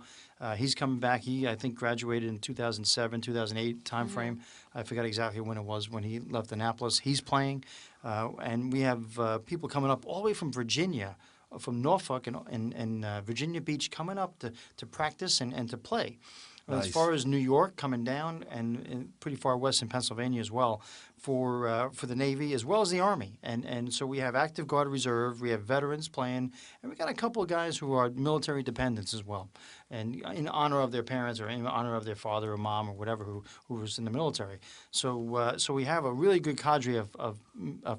He's coming back. He, I think, graduated in 2007, 2008 timeframe. I forgot exactly when it was when he left Annapolis. He's playing. And we have people coming up all the way from Virginia, from Norfolk and Virginia Beach, coming up to practice and to play. Nice. As far as New York coming down and pretty far west in Pennsylvania as well for the Navy as well as the Army. And so we have active guard reserve, we have veterans playing, and we got a couple of guys who are military dependents as well. And in honor of their parents or in honor of their father or mom or whatever who was in the military. So so we have a really good cadre of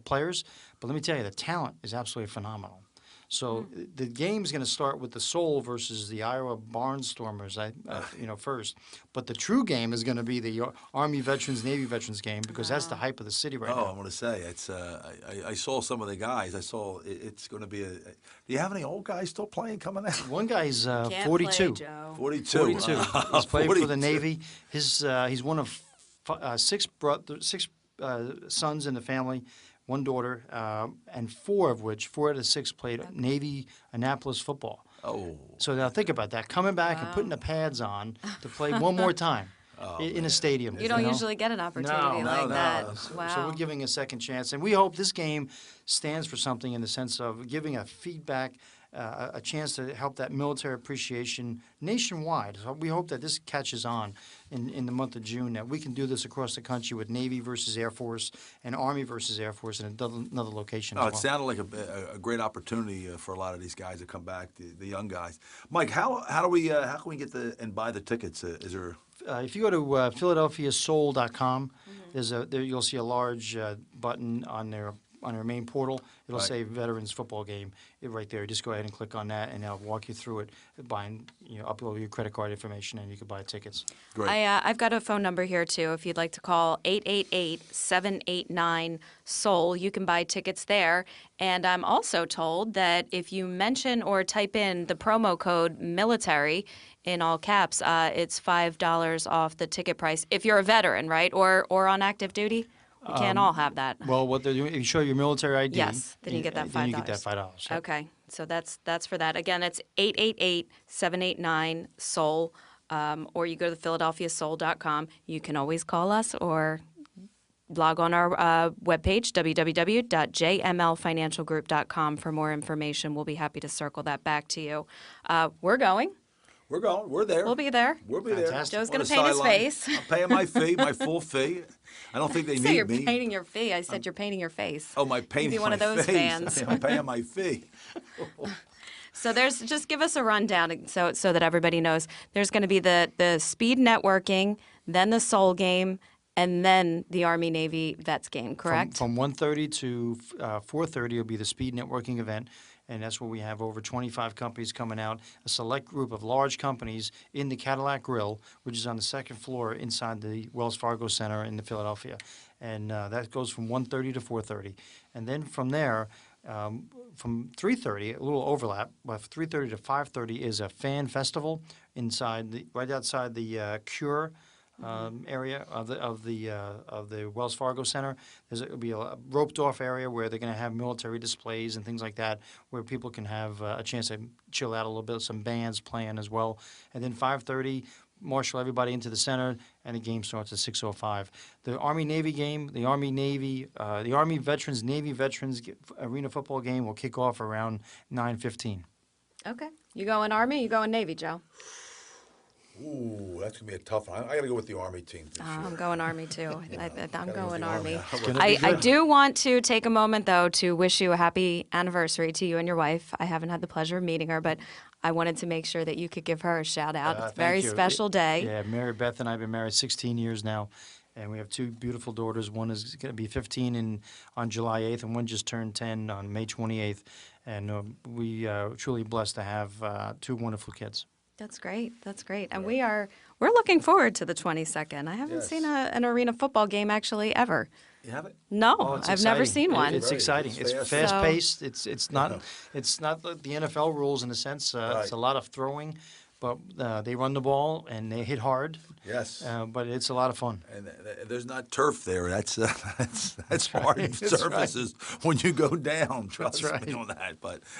players. But let me tell you, the talent is absolutely phenomenal. So the game's going to start with the Soul versus the Iowa Barnstormers, first. But the true game is going to be the Army Veterans, Navy Veterans game because that's the hype of the city right Oh, now. I'm going to say it's. I saw some of the guys. I saw it's going to be a. Do you have any old guys still playing coming out? One guy's Can't 42. Play, Joe. 42. 42. He's played for 42. the Navy. He's one of six sons in the family. One daughter, and four out of the six played Navy Annapolis football. Oh. So now think about that. Coming back and putting the pads on to play one more time in a stadium. You don't usually get an opportunity like that. Wow. So we're giving a second chance. And we hope this game stands for something in the sense of giving a feedback, a chance to help that military appreciation nationwide. So we hope that this catches on in the month of June, that we can do this across the country with Navy versus Air Force and Army versus Air Force in another location Oh, as it well. sounded like a great opportunity for a lot of these guys to come back, the young guys. Mike, how can we get and buy the tickets? Is there? If you go to PhiladelphiaSoul.com, you'll see a large button on their main portal. It'll Right. say Veterans Football Game right there. Just go ahead and click on that, and I'll walk you through it. Upload your credit card information, and you can buy tickets. Great. I've got a phone number here, too. If you'd like to call 888-789-SOUL, you can buy tickets there. And I'm also told that if you mention or type in the promo code MILITARY in all caps, it's $5 off the ticket price if you're a veteran, right? Or on active duty? We can't all have that. Well, what they're doing, if you show your military ID, Yes, then you get that Then you get $5. that $5. Yep. Okay, so that's for that. Again, it's 888-789-SOUL, or you go to PhiladelphiaSoul.com. You can always call us or log on our webpage, www.jmlfinancialgroup.com, for more information. We'll be happy to circle that back to you. We're going. We're going. We're there. We'll be there. We'll be there. Fantastic. Joe's On going the to paint his sideline. face. I'm paying my fee, my full fee. I don't think they So need you're me. painting your fee. I said you're painting your face. Oh, my painting. Be one my of those face. fans. I'm paying my fee. So just give us a rundown so that everybody knows. There's going to be the speed networking, then the Soul game, and then the Army Navy Vets game, correct? From 1:30 to 4:30 will be the speed networking event, and that's where we have over 25 companies coming out, a select group of large companies in the Cadillac Grill, which is on the second floor inside the Wells Fargo Center in Philadelphia. And that goes from 1:30 to 4:30. And then from there, from 3:30, a little overlap, but 3:30 to 5:30 is a fan festival right outside the Cure area of the Wells Fargo Center. There'll be a roped-off area where they're going to have military displays and things like that, where people can have a chance to chill out a little bit. Some bands playing as well, and then 5:30. marshal everybody into the center, and the game starts at 6:05. The Army-Navy game, the Army Veterans, Navy Veterans Arena football game will kick off around 9:15. Okay. You going Army? You going Navy, Joe? Ooh, that's going to be a tough one. I got to go with the Army team this year. I'm going Army too. I'm going the Army. Army. I do want to take a moment though to wish you a happy anniversary to you and your wife. I haven't had the pleasure of meeting her, but I wanted to make sure that you could give her a shout out. It's a very Thank you. special day. Yeah, Mary Beth and I have been married 16 years now, and we have two beautiful daughters. One is going to be 15 on July 8th, and one just turned 10 on May 28th. And we truly blessed to have two wonderful kids. That's great. That's great. And we're looking forward to the 22nd. I haven't seen an arena football game actually ever. You have it? No, Oh, it's I've never exciting. seen one. It's Right, exciting. it's It's fast. fast paced. It's not like the NFL rules in a sense. It's a lot of throwing, but they run the ball and they hit hard. Yes. But it's a lot of fun. And there's not turf there. That's hard right. That's surfaces when you go down. Trust That's me right. on that.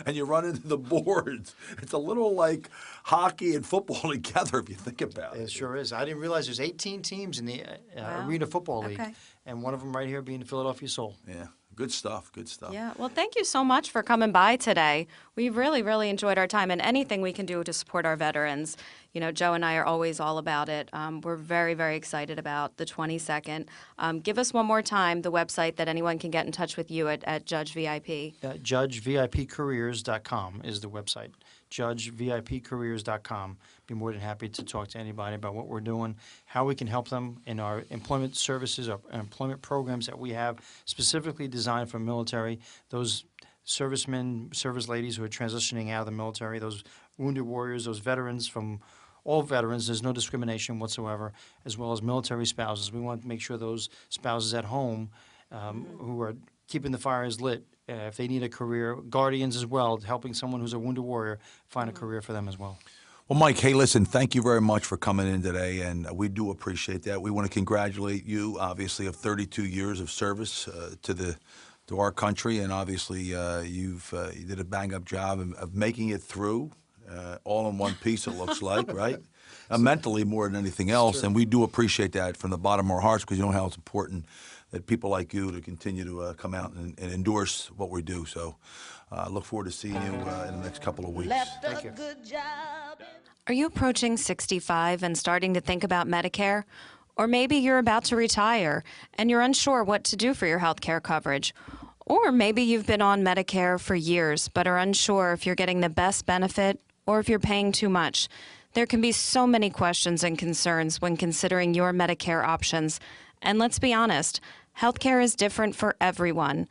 And you run into the boards. It's a little like hockey and football together if you think about it. It sure is. I didn't realize there's 18 teams in the Wow. Arena Football League, Okay. and one of them right here being the Philadelphia Soul. Yeah. Good stuff. Good stuff. Yeah, well, thank you so much for coming by today. We really, really enjoyed our time, and anything we can do to support our veterans. You know, Joe and I are always all about it. We're very, very excited about the 22nd. Give us one more time the website that anyone can get in touch with you at Judge VIP. JudgeVIPcareers.com is the website. JudgeVIPcareers.com. Be more than happy to talk to anybody about what we're doing, how we can help them in our employment services, our employment programs that we have specifically designed for military, those servicemen, service ladies who are transitioning out of the military, those wounded warriors, those veterans from all veterans. There's no discrimination whatsoever, as well as military spouses. We want to make sure those spouses at home who are keeping the fires lit, if they need a career, guardians as well, helping someone who's a wounded warrior find a career for them as well. Well, Mike, hey, listen, thank you very much for coming in today, and we do appreciate that. We want to congratulate you, obviously, of 32 years of service to our country, and obviously you did a bang-up job of making it through, all in one piece, it looks like, right? Mentally more than anything else, and we do appreciate that from the bottom of our hearts because you know how it's important that people like you to continue to come out and endorse what we do. So look forward to seeing you in the next couple of weeks. Thank you. Are you approaching 65 and starting to think about Medicare? Or maybe you're about to retire and you're unsure what to do for your health care coverage. Or maybe you've been on Medicare for years but are unsure if you're getting the best benefit or if you're paying too much. There can be so many questions and concerns when considering your Medicare options. And let's be honest, healthcare is different for everyone.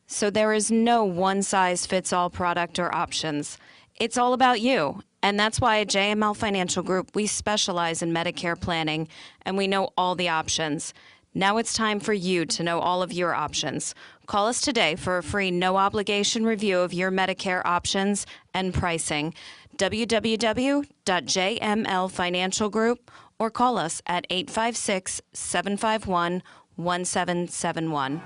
So there is no one-size-fits-all product or options. It's all about you. And that's why at JML Financial Group, we specialize in Medicare planning, and we know all the options. Now it's time for you to know all of your options. Call us today for a free no-obligation review of your Medicare options and pricing. www.jmlfinancialgroup or call us at 856-751-1771.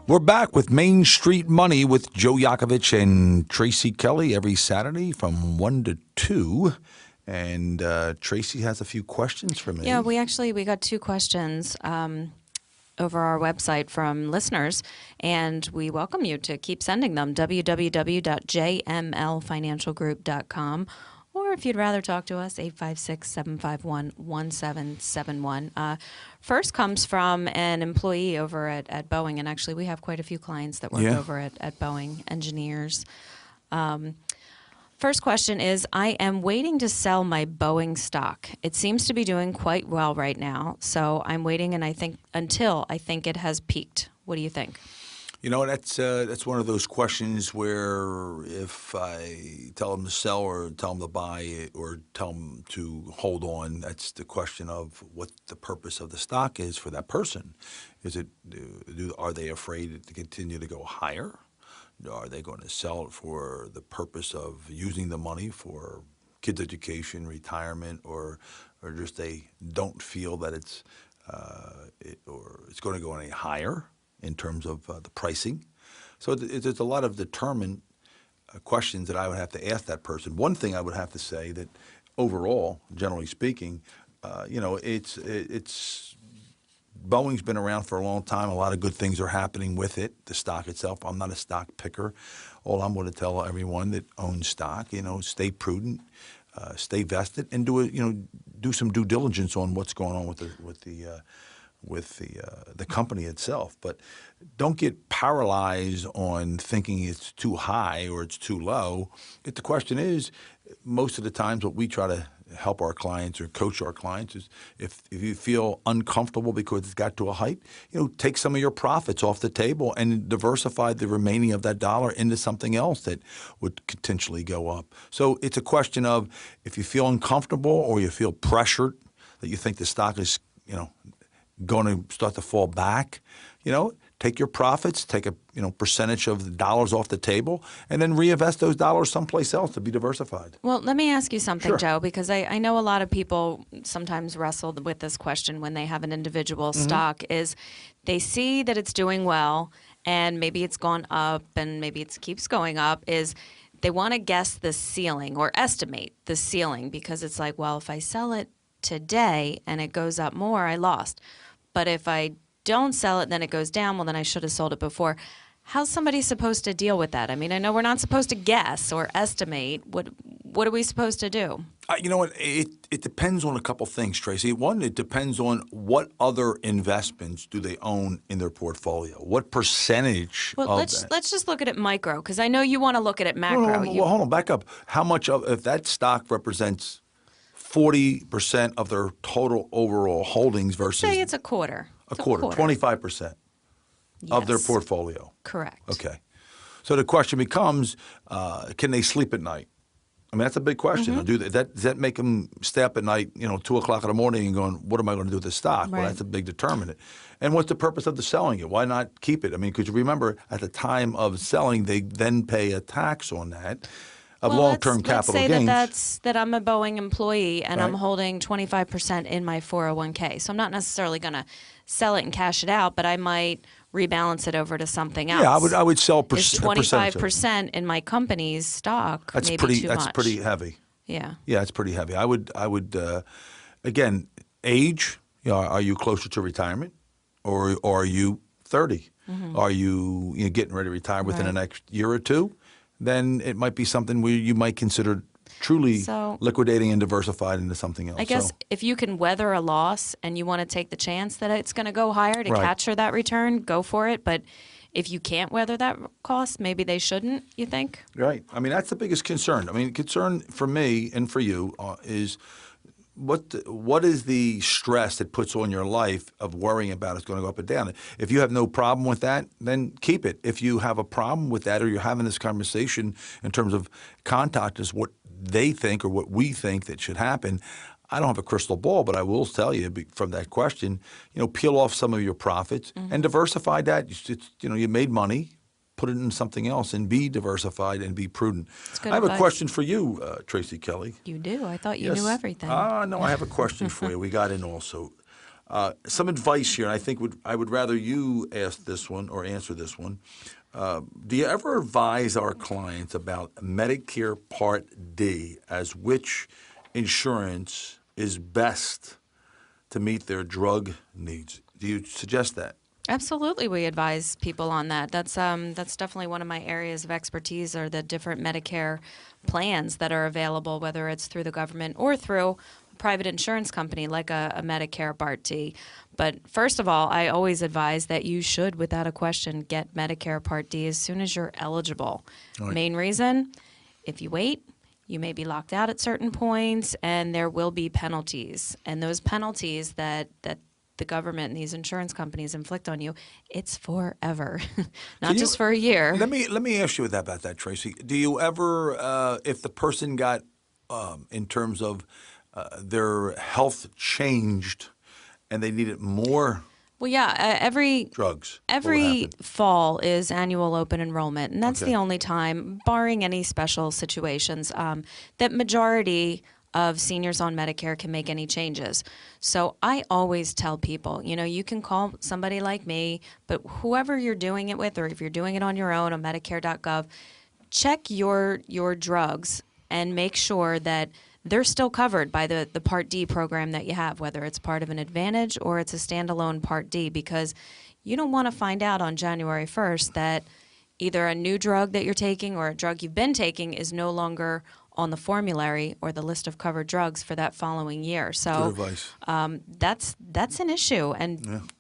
We're back with Main Street Money with Joe Yakovich and Tracy Kelly every Saturday from 1 to 2. And Tracy has a few questions for me. Yeah, we got two questions over our website from listeners, and we welcome you to keep sending them, www.jmlfinancialgroup.com, or if you'd rather talk to us, 856-751-1771. First comes from an employee over at Boeing, and actually we have quite a few clients that work over at Boeing, engineers. First question is, I am waiting to sell my Boeing stock. It seems to be doing quite well right now, so I'm waiting until I think it has peaked. What do you think? You know, that's one of those questions where if I tell them to sell or tell them to buy or tell them to hold on, that's the question of what the purpose of the stock is for that person. Is it are they afraid to continue to go higher? Are they going to sell it for the purpose of using the money for kids' education, retirement, or just they don't feel that it's going to go any higher in terms of the pricing? So there's a lot of determined questions that I would have to ask that person. One thing I would have to say that overall, generally speaking, it's Boeing's been around for a long time. A lot of good things are happening with it, the stock itself. I'm not a stock picker. All I'm going to tell everyone that owns stock, stay prudent, stay vested, and do some due diligence on what's going on with the company itself. But don't get paralyzed on thinking it's too high or it's too low. The question is, most of the times what we try to help our clients or coach our clients is if you feel uncomfortable because it's got to a height, take some of your profits off the table and diversify the remaining of that dollar into something else that would potentially go up. So it's a question of if you feel uncomfortable or you feel pressured that you think the stock is, going to start to fall back, take your profits, take a percentage of the dollars off the table, and then reinvest those dollars someplace else to be diversified. Well, let me ask you something, Sure. Joe, because I know a lot of people sometimes wrestle with this question when they have an individual stock is they see that it's doing well and maybe it's gone up and maybe it keeps going up, is they want to guess the ceiling or estimate the ceiling because it's like, well, if I sell it today and it goes up more, I lost. But if I don't sell it, then it goes down. Well, then I should have sold it before. How's somebody supposed to deal with that? I mean, I know we're not supposed to guess or estimate. What are we supposed to do? You know what? It depends on a couple things, Tracy. One, it depends on what other investments do they own in their portfolio. What percentage Well, of let's just look at it micro, because I know you want to look at it macro. Well, hold on, back up. How much if that stock represents 40% of their total overall holdings versus Say it's a quarter. a quarter, 25% of their Yes. portfolio. Correct. Okay. So the question becomes, can they sleep at night? I mean, that's a big question. Mm-hmm. Does that make them stay up at night, 2 o'clock in the morning and going, what am I going to do with this stock? Well, Right. that's a big determinant. And what's the purpose of the selling it? Why not keep it? I mean, because you remember at the time of selling, they then pay a tax on that of Well, long-term capital let's say gains. that I'm a Boeing employee and I'm Right. holding 25% in my 401k. So I'm not necessarily going to sell it and cash it out, but I might rebalance it over to something else. Yeah, I would sell Is a percentage of it. 25% in my company's stock That's maybe too That's much? pretty heavy. Yeah. Yeah, it's pretty heavy. I would again, age. Are you closer to retirement, or are you 30? Are you getting ready to retire within the Mm-hmm. Right. next year or two? Then it might be something where you might consider truly So- liquidating and diversified into something else. I guess So, if you can weather a loss and you want to take the chance that it's going to go higher to Right. capture that return, go for it. But if you can't weather that cost, maybe they shouldn't, you think? right. I mean, that's the biggest concern. I mean, concern for me and for you is what is the stress that puts on your life of worrying about it's going to go up and down? If you have no problem with that, then keep it. If you have a problem with that, or you're having this conversation in terms of contact us what they think or what we think that should happen, I don't have a crystal ball, but I will tell you from that question, peel off some of your profits and diversify that. You made money. Put it in something else and be diversified and be prudent. good I have a advice. question for you, Tracy Kelly. You do. I thought you knew everything. No, I have a question for you. We got in also. Some advice here, and I think I would rather you ask this one or answer this one. Do you ever advise our clients about Medicare Part D as which insurance is best to meet their drug needs? Do you suggest that? Absolutely, we advise people on that. That's definitely one of my areas of expertise are the different Medicare plans that are available, whether it's through the government or through a private insurance company like a Medicare Part D. But first of all, I always advise that you should, without a question, get Medicare Part D as soon as you're eligible. Right. Main reason, if you wait, you may be locked out at certain points, and there will be penalties. And those penalties that the government and these insurance companies inflict on you, it's forever, not just for a year. Let me ask you about that, Tracy. Do you ever, if the person got, in terms of their health changed, and they needed more Well, yeah, every drugs, what would every happen? fall is annual open enrollment, and that's Okay. the only time, barring any special situations, that majority of seniors on Medicare can make any changes. So I always tell people, you can call somebody like me, but whoever you're doing it with, or if you're doing it on your own on Medicare.gov, check your drugs and make sure that they're still covered by the Part D program that you have, whether it's part of an Advantage or it's a standalone Part D, because you don't want to find out on January 1st that either a new drug that you're taking or a drug you've been taking is no longer on the formulary or the list of covered drugs for that following year. So Good advice. that's an issue. And,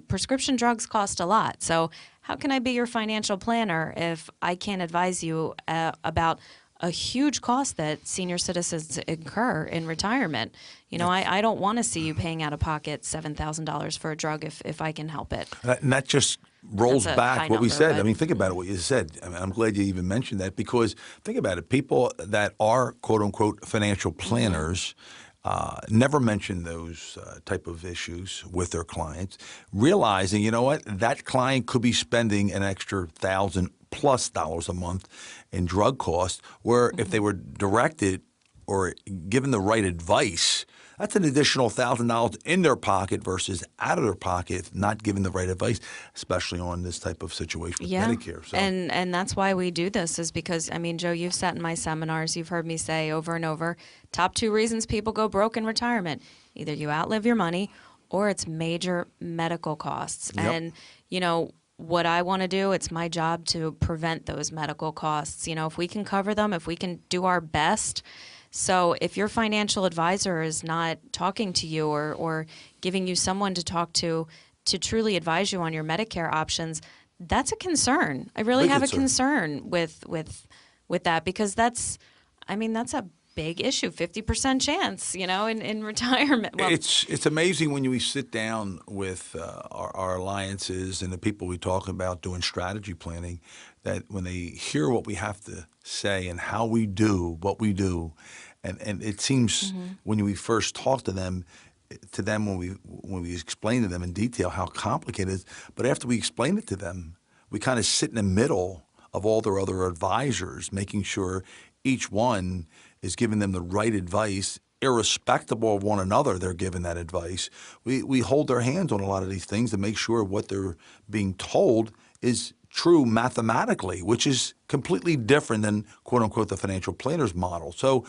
prescription drugs cost a lot. So how can I be your financial planner if I can't advise you about a huge cost that senior citizens incur in retirement? I don't want to see you paying out of pocket $7,000 for a drug if I can help it. And that just rolls That's a high back what we number, said. but- I mean, think about it, what you said. I mean, I'm glad you even mentioned that, because think about it. People that are, quote unquote, financial planners never mention those type of issues with their clients, realizing, that client could be spending an extra $1,000+ a month in drug costs, where if they were directed or given the right advice, that's an additional $1,000 in their pocket versus out of their pocket if not given the right advice, especially on this type of situation with Medicare. So. And that's why we do this, is because, Joe, you've sat in my seminars, you've heard me say over and over, top 2 reasons people go broke in retirement. Either you outlive your money or it's major medical costs. Yep. And, what I want to do, it's my job to prevent those medical costs. If we can cover them, if we can do our best. So if your financial advisor is not talking to you or giving you someone to talk to truly advise you on your Medicare options, that's a concern. I really Big have concern. a concern with that, because that's a big issue, 50% chance, in retirement. Well, It's amazing when we sit down with our alliances and the people we talk about doing strategy planning, that when they hear what we have to say and how we do what we do, and it seems when we first talk to them when we explain to them in detail how complicated it is, but after we explain it to them, we kind of sit in the middle of all their other advisors, making sure each one is giving them the right advice, irrespective of one another. They're giving that advice. We hold their hands on a lot of these things to make sure what they're being told is true mathematically, which is completely different than, quote unquote, the financial planner's model. So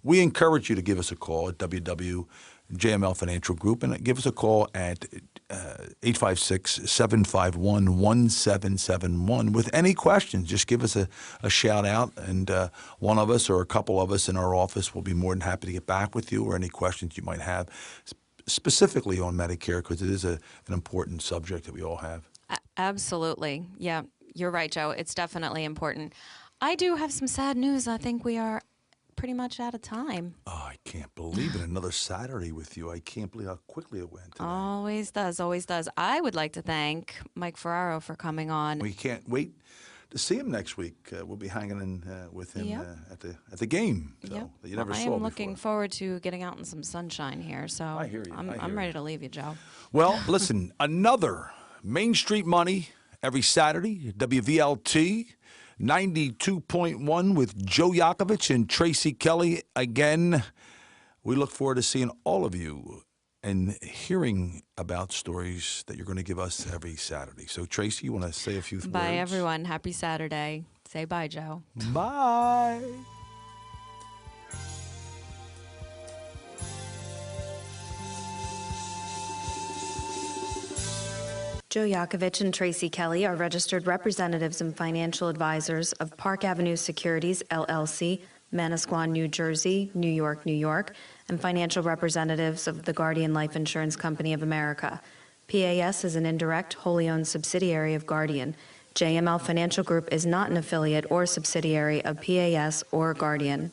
we encourage you to give us a call at WWJML Financial Group, and give us a call at 856-751-1771 with any questions. Just give us a shout out, and one of us or a couple of us in our office will be more than happy to get back with you, or any questions you might have specifically on Medicare, because it is an important subject that we all have. Absolutely. Yeah, you're right, Joe. It's definitely important. I do have some sad news. I think we are pretty much out of time. Oh, I can't believe it. Another Saturday with you. I can't believe how quickly it went today. Always does, always does. I would like to thank Mike Ferraro for coming on. We can't wait to see him next week. We'll be hanging in with him Yep. at the game. So, Yep. that you never I saw am looking before. forward to getting out in some sunshine here. So I hear you. I'm ready to leave you, Joe. Well, listen, another Main Street Money every Saturday, WVLT 92.1 with Joe Yakovich and Tracy Kelly. Again, we look forward to seeing all of you and hearing about stories that you're going to give us every Saturday. So, Tracy, you want to say a few words? Bye, everyone. Happy Saturday. Say bye, Joe. Bye. Joe Yakovich and Tracy Kelly are registered representatives and financial advisors of Park Avenue Securities, LLC, Manasquan, New Jersey, New York, New York, and financial representatives of the Guardian Life Insurance Company of America. PAS is an indirect, wholly owned subsidiary of Guardian. JML Financial Group is not an affiliate or subsidiary of PAS or Guardian.